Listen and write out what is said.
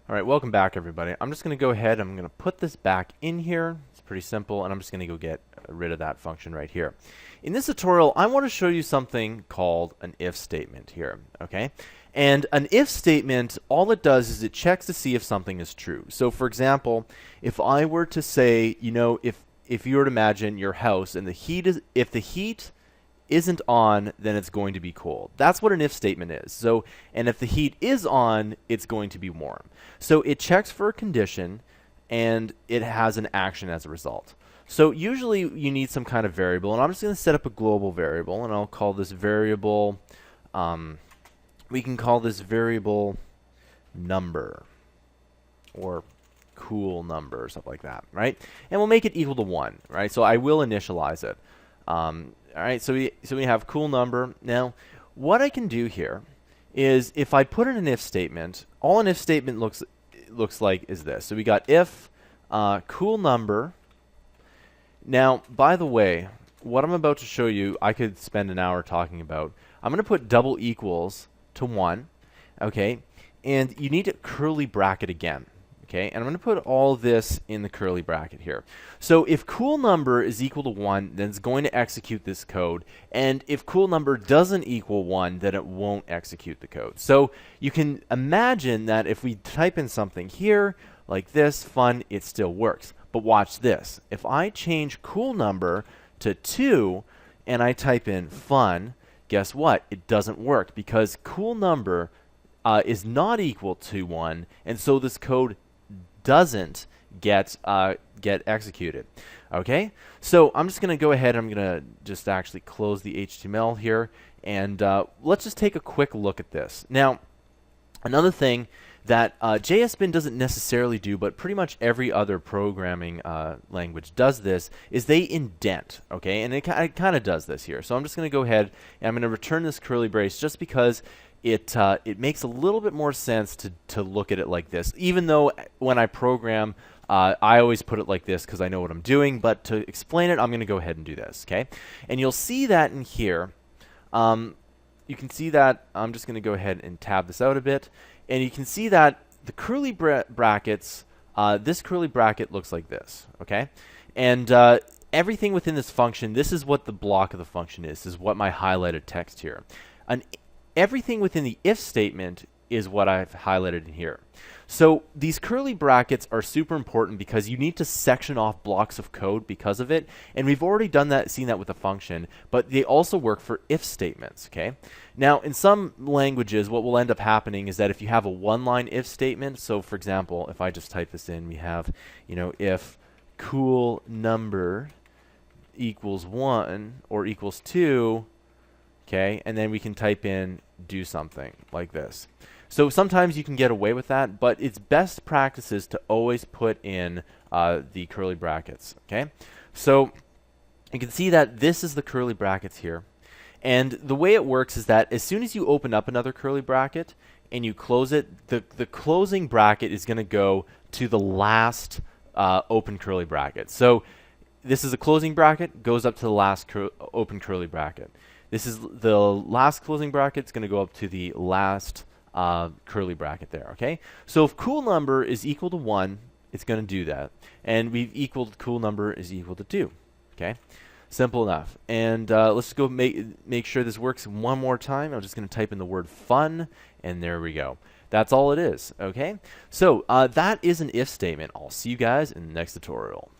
All right, welcome back, everybody. I'm just going to go ahead. I'm going to put this back in here. It's pretty simple, and I'm just going to go get rid of that function right here. In this tutorial, I want to show you something called an if statement here, okay? And an if statement, all it does is it checks to see if something is true. So, for example, if I were to say, if you were to imagine your house and if the heat isn't on, then it's going to be cold. That's what an if statement is. So, and if the heat is on, it's going to be warm. So it checks for a condition and it has an action as a result. So usually you need some kind of variable, and I'm just going to set up a global variable, and I'll call this variable, we can call this variable number or cool number or something like that, right? And we'll make it equal to 1, right? So I will initialize it. All right, so we have cool number. Now, what I can do here is if I put in an if statement, all an if statement looks like is this. So we got if cool number. Now, by the way, what I'm about to show you, I could spend an hour talking about. I'm going to put double equals to 1, okay? And you need a curly bracket again. Okay, and I'm going to put all this in the curly bracket here. So if cool number is equal to 1, then it's going to execute this code. And if cool number doesn't equal 1, then it won't execute the code. So you can imagine that if we type in something here, like this, fun, it still works. But watch this. If I change cool number to 2, and I type in fun, guess what? It doesn't work because cool number is not equal to 1, and so this code doesn't get executed. Okay, so I'm just going to go ahead. I'm going to just actually close the HTML here, and let's just take a quick look at this. Now, another thing that JSBin doesn't necessarily do, but pretty much every other programming language does this, is they indent, okay? And it kind of does this here. So I'm just going to go ahead, and I'm going to return this curly brace just because it makes a little bit more sense to look at it like this, even though when I program, I always put it like this because I know what I'm doing, but to explain it, I'm going to go ahead and do this, okay? And you'll see that in here. You can see that, I'm just going to go ahead and tab this out a bit, and you can see that the curly brackets, this curly bracket looks like this, okay? And everything within this function, this is what the block of the function is what my highlighted text here. Everything within the if statement is what I've highlighted in here. So these curly brackets are super important because you need to section off blocks of code because of it. And we've already seen that with a function, but they also work for if statements, okay? Now, in some languages, what will end up happening is that if you have a one-line if statement, so for example, if I just type this in, we have, if cool number equals 1 or equals 2, okay, and then we can type in do something like this. So sometimes you can get away with that, but it's best practices to always put in the curly brackets, okay? So you can see that this is the curly brackets here. And the way it works is that as soon as you open up another curly bracket and you close it, the closing bracket is going to go to the last open curly bracket. So this is a closing bracket, goes up to the last open curly bracket. This is the last closing bracket. It's going to go up to the last curly bracket there, okay? So if cool number is equal to 1, it's going to do that. And we've equaled cool number is equal to 2, okay? Simple enough. And let's go make sure this works one more time. I'm just going to type in the word fun, and there we go. That's all it is, okay? So that is an if statement. I'll see you guys in the next tutorial.